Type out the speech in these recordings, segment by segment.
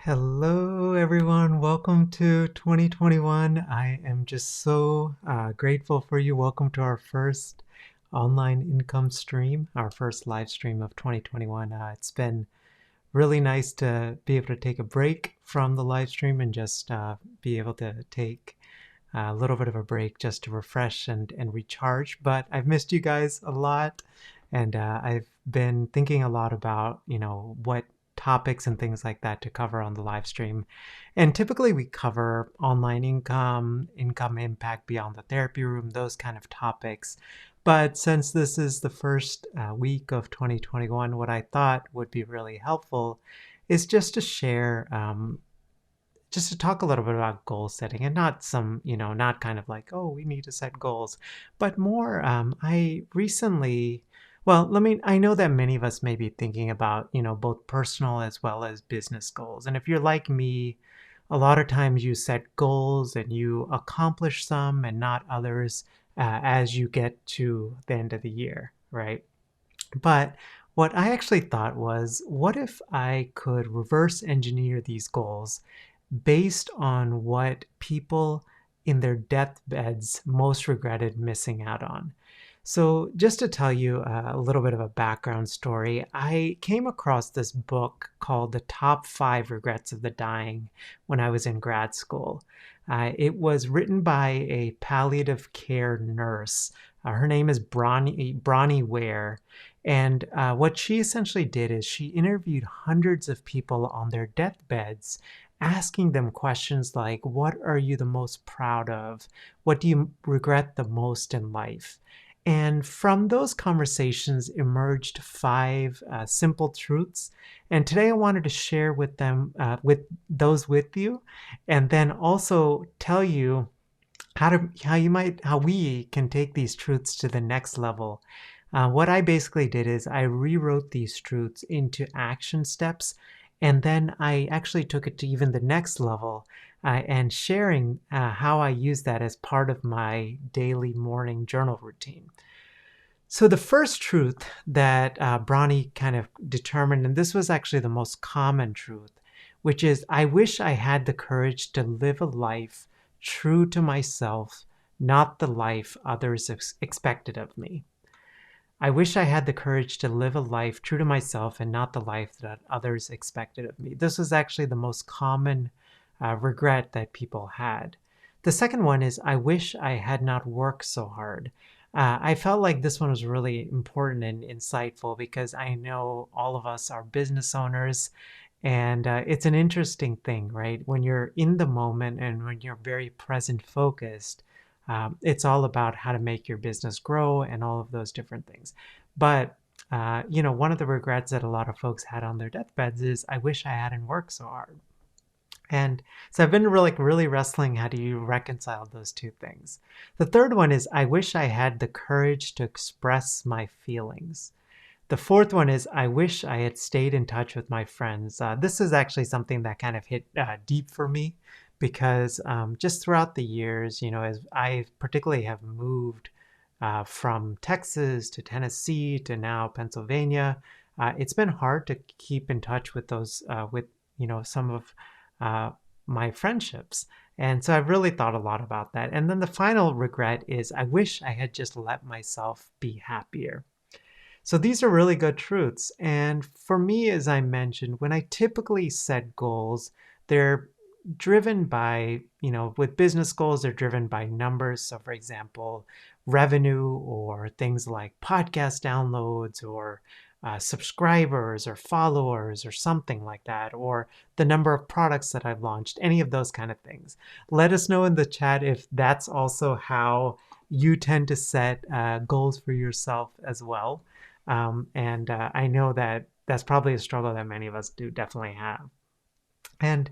Hello, everyone. Welcome to 2021. I am just so grateful for you. Welcome to our first online income stream, our first live stream of 2021. It's been really nice to be able to take a break from the live stream and just be able to take a little bit of a break just to refresh and recharge. But I've missed you guys a lot, and I've been thinking a lot about, what topics and things like that to cover on the live stream. And typically we cover online income, income impact beyond the therapy room, those kind of topics. But since this is the first week of 2021, what I thought would be really helpful is just to share just to talk a little bit about goal setting, and not some, not kind of like, oh, we need to set goals, but more, I recently, well, I know that many of us may be thinking about, both personal as well as business goals. And if you're like me, a lot of times you set goals and you accomplish some and not others as you get to the end of the year, right? But what I actually thought was, what if I could reverse engineer these goals based on what people in their deathbeds most regretted missing out on? So, just to tell you a little bit of a background story, I came across this book called The Top Five Regrets of the Dying when I was in grad school. It was written by a palliative care nurse. Her name is Bronnie Ware. And what she essentially did is she interviewed hundreds of people on their deathbeds, asking them questions like, what are you the most proud of? What do you regret the most in life? And from those conversations emerged five simple truths. And today I wanted to share with them, with you, and then also tell you how we can take these truths to the next level. What I basically did is I rewrote these truths into action steps, and then I actually took it to even the next level, and sharing how I use that as part of my daily morning journal routine. So the first truth that Bronnie kind of determined, and this was actually the most common truth, which is, I wish I had the courage to live a life true to myself, not the life others expected of me. I wish I had the courage to live a life true to myself and not the life that others expected of me. This was actually the most common regret that people had. The second one is, I wish I had not worked so hard. I felt like this one was really important and insightful because I know all of us are business owners, and it's an interesting thing, right? When you're in the moment and when you're very present focused, it's all about how to make your business grow and all of those different things. But one of the regrets that a lot of folks had on their deathbeds is, I wish I hadn't worked so hard. And so I've been really wrestling, how do you reconcile those two things? The third one is, I wish I had the courage to express my feelings. The fourth one is, I wish I had stayed in touch with my friends. This is actually something that kind of hit deep for me because just throughout the years, as I particularly have moved from Texas to Tennessee to now Pennsylvania, it's been hard to keep in touch with some of uh, my friendships. And so I've really thought a lot about that. And then the final regret is, I wish I had just let myself be happier. So these are really good truths. And for me, as I mentioned, when I typically set goals, they're driven by, with business goals, they're driven by numbers. So, for example, revenue, or things like podcast downloads, or subscribers or followers or something like that, or the number of products that I've launched, any of those kind of things. Let us know in the chat if that's also how you tend to set goals for yourself as well. And I know that that's probably a struggle that many of us do definitely have. And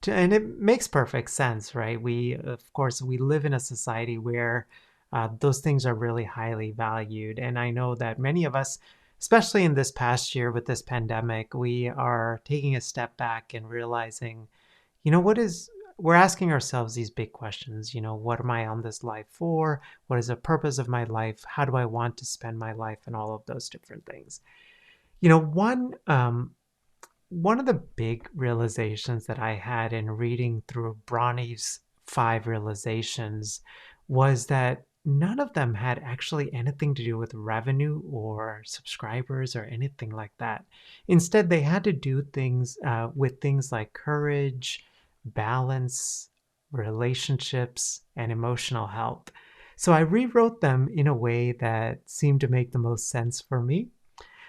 and it makes perfect sense, right? Of course, we live in a society where those things are really highly valued. And I know that many of us, especially in this past year with this pandemic, we are taking a step back and realizing, we're asking ourselves these big questions. What am I on this life for? What is the purpose of my life? How do I want to spend my life? And all of those different things. One one of the big realizations that I had in reading through Bronnie's 5 realizations was that none of them had actually anything to do with revenue or subscribers or anything like that. Instead, they had to do things with things like courage, balance, relationships, and emotional health. So I rewrote them in a way that seemed to make the most sense for me.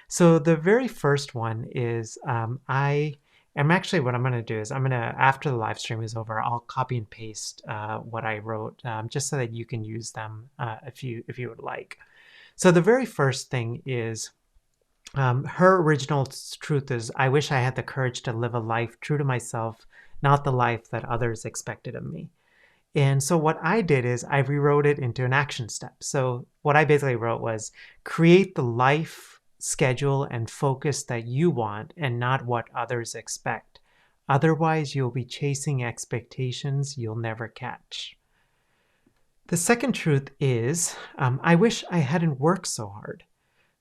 So the very first one is I am actually what I'm going to do is I'm going to, after the live stream is over, I'll copy and paste what I wrote just so that you can use them if you would like. So the very first thing is her original truth is, I wish I had the courage to live a life true to myself, not the life that others expected of me. And so what I did is I rewrote it into an action step. So what I basically wrote was create the life, schedule, and focus that you want and not what others expect. Otherwise, you'll be chasing expectations you'll never catch. The second truth is I wish I hadn't worked so hard.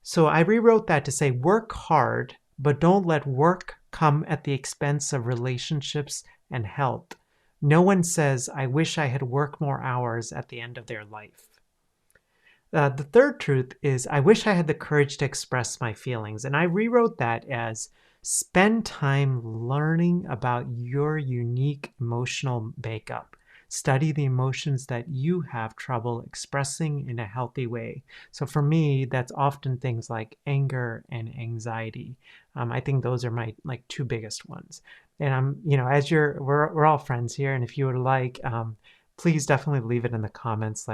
So I rewrote that to say work hard, but don't let work come at the expense of relationships and health. No one says, I wish I had worked more hours at the end of their life. The third truth is, I wish I had the courage to express my feelings. And I rewrote that as spend time learning about your unique emotional makeup. Study the emotions that you have trouble expressing in a healthy way. So for me, that's often things like anger and anxiety. I think those are my two biggest ones. And as we're all friends here, and if you would like, please definitely leave it in the comments,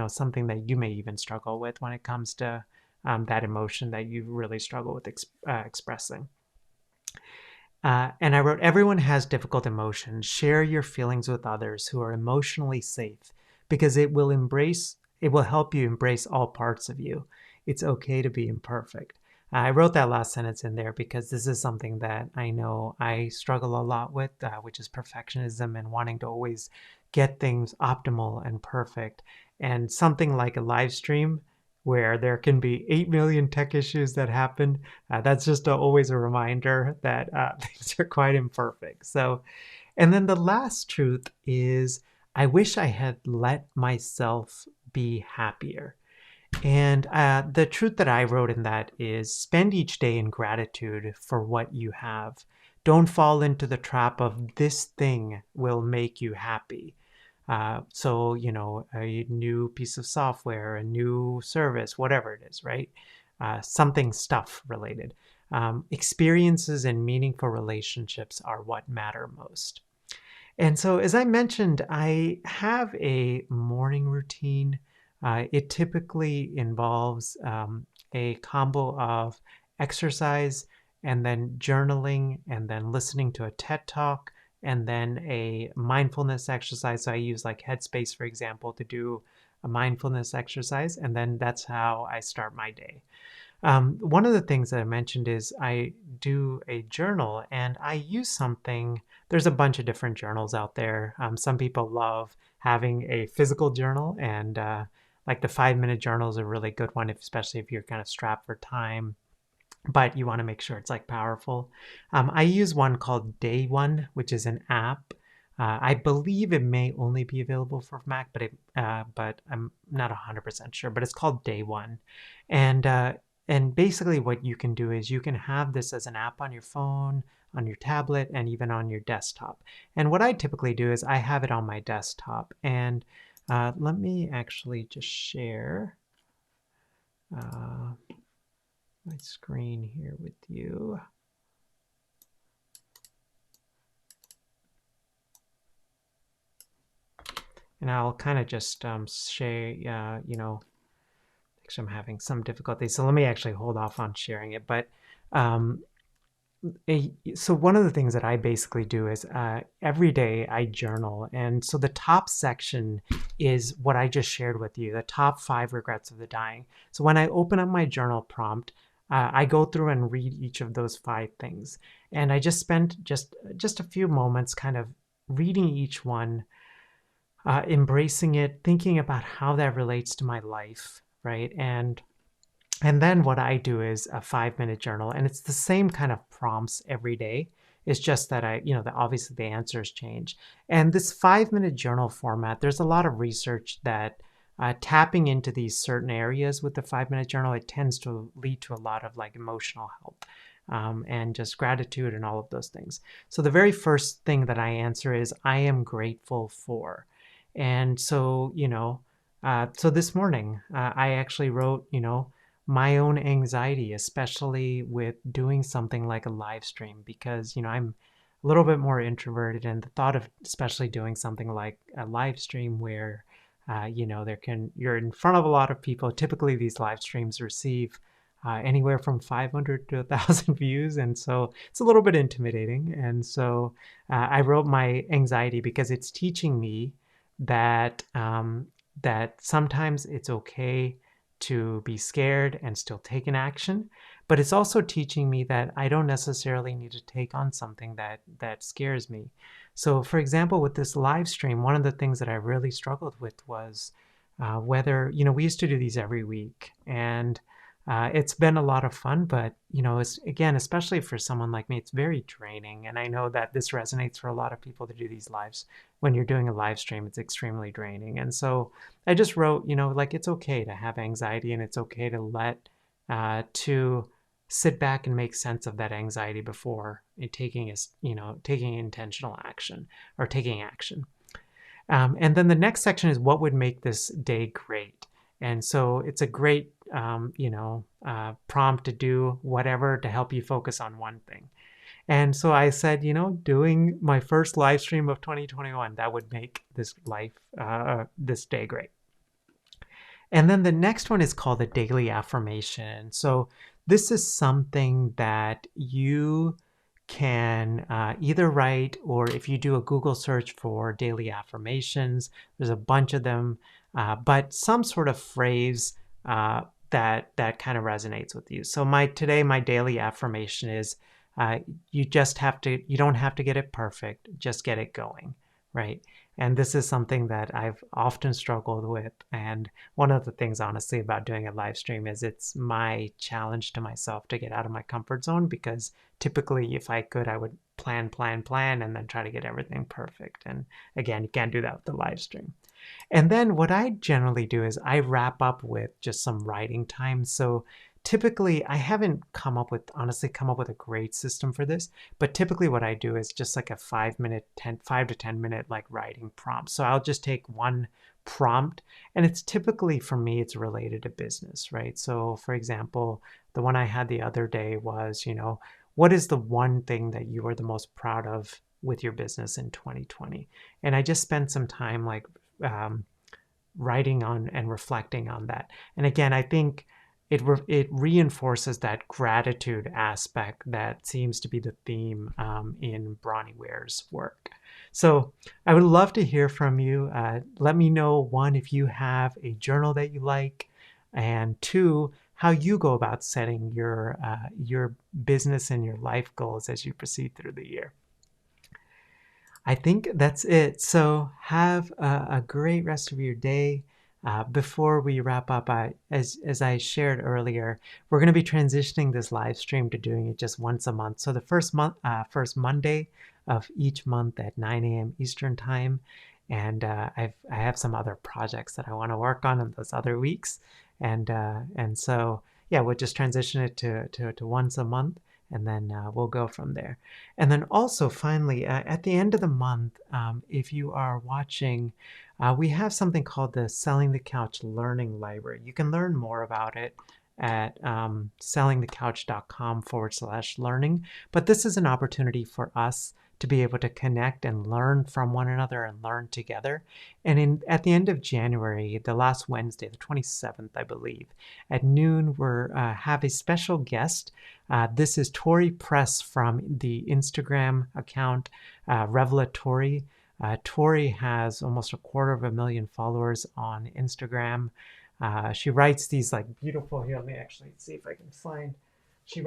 something that you may even struggle with when it comes to that emotion that you really struggle with expressing. And I wrote, everyone has difficult emotions. Share your feelings with others who are emotionally safe because it will help you embrace all parts of you. It's okay to be imperfect. I wrote that last sentence in there because this is something that I know I struggle a lot with, which is perfectionism and wanting to always get things optimal and perfect. And something like a live stream where there can be 8 million tech issues that happen, that's just always a reminder that things are quite imperfect. So, and then the last truth is, I wish I had let myself be happier. And the truth that I wrote in that is spend each day in gratitude for what you have. Don't fall into the trap of this thing will make you happy. So, a new piece of software, a new service, whatever it is, right? Something stuff related. Experiences and meaningful relationships are what matter most. And so, as I mentioned, I have a morning routine. It typically involves a combo of exercise and then journaling and then listening to a TED Talk and then a mindfulness exercise. So I use like Headspace, for example, to do a mindfulness exercise. And then that's how I start my day. One of the things that I mentioned is I do a journal and I use something. There's a bunch of different journals out there. Some people love having a physical journal, and like the 5-minute journal is a really good one, especially if you're kind of strapped for time, but you want to make sure it's powerful. I use one called Day One, which is an app. I believe it may only be available for Mac, but I'm not 100% sure. But it's called Day One, and basically what you can do is you can have this as an app on your phone, on your tablet, and even on your desktop. And what I typically do is I have it on my desktop. And let me actually just share my screen here with you. And I'll kind of just share, actually I'm having some difficulty. So let me actually hold off on sharing it. But so one of the things that I basically do is every day I journal. And so the top section is what I just shared with you, the top 5 regrets of the dying. So when I open up my journal prompt, I go through and read each of those 5 things. And I just spent just a few moments kind of reading each one, embracing it, thinking about how that relates to my life, right? And And then what I do is a 5-minute journal, and it's the same kind of prompts every day. It's just that obviously the answers change. And this 5-minute journal format, there's a lot of research that tapping into these certain areas with the 5-minute journal, it tends to lead to a lot of like emotional health and just gratitude and all of those things. So the very first thing that I answer is, I am grateful for. And so, so this morning I actually wrote, my own anxiety, especially with doing something like a live stream, because, I'm a little bit more introverted, and the thought of especially doing something like a live stream where, you're in front of a lot of people. Typically, these live streams receive anywhere from 500 to 1,000 views, and so it's a little bit intimidating. And so I wrote my anxiety because it's teaching me that that sometimes it's okay to be scared and still take an action, but it's also teaching me that I don't necessarily need to take on something that scares me. So, for example, with this live stream, one of the things that I really struggled with was whether, we used to do these every week, and it's been a lot of fun, but it's, again, especially for someone like me, it's very draining. And I know that this resonates for a lot of people to do these lives. When you're doing a live stream, it's extremely draining. And so I just wrote, like, it's okay to have anxiety, and it's okay to to sit back and make sense of that anxiety before taking intentional action or taking action. And then the next section is, what would make this day great? And so it's a great, prompt to do whatever to help you focus on one thing. And so I said, doing my first live stream of 2021, that would make this day great. And then the next one is called the Daily Affirmation. So this is something that you can either write, or if you do a Google search for Daily Affirmations, there's a bunch of them, but some sort of phrase that kind of resonates with you. So my daily affirmation is, you don't have to get it perfect, just get it going, right? And this is something that I've often struggled with. And one of the things, honestly, about doing a live stream is it's my challenge to myself to get out of my comfort zone, because typically if I could, I would plan, and then try to get everything perfect. And again, you can't do that with the live stream. And then what I generally do is I wrap up with just some writing time. So typically, I haven't honestly come up with a great system for this, but typically what I do is just like a 5 to 10 minute like writing prompt. So I'll just take one prompt, and it's typically, for me, it's related to business, right? So for example, the one I had the other day was, what is the one thing that you are the most proud of with your business in 2020? And I just spent some time like writing on and reflecting on that. And again, I think it reinforces that gratitude aspect that seems to be the theme in Bronnie Ware's work. So I would love to hear from you. Let me know, one, if you have a journal that you like, and two, how you go about setting your business and your life goals as you proceed through the year. I think that's it. So have a great rest of your day. Before we wrap up, as I shared earlier, we're going to be transitioning this live stream to doing it just once a month. So the first Monday of each month at 9 a.m. Eastern time. And I have some other projects that I want to work on in those other weeks. And so, yeah, we'll just transition it to once a month. And then we'll go from there. And then also, finally, at the end of the month, if you are watching, we have something called the Selling the Couch Learning Library. You can learn more about it at sellingthecouch.com/learning. But this is an opportunity for us to be able to connect and learn from one another and learn together. And at the end of January, the last Wednesday, the 27th, I believe, at noon, we have a special guest. This is Tori Press from the Instagram account Revelatory. Tori has almost 250,000 followers on Instagram. She writes these like beautiful, here, let me actually see if I can find. She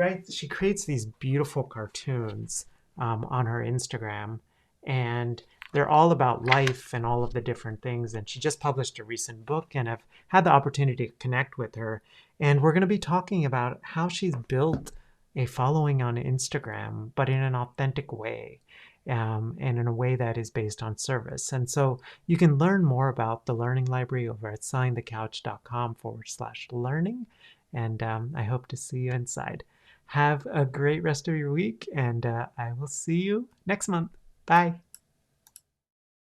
creates these beautiful cartoons on her Instagram, and they're all about life and all of the different things. And she just published a recent book, and I've had the opportunity to connect with her. And we're going to be talking about how she's built a following on Instagram, but in an authentic way. And in a way that is based on service. And so you can learn more about the Learning Library over at signthecouch.com/learning. And I hope to see you inside. Have a great rest of your week, and I will see you next month. Bye.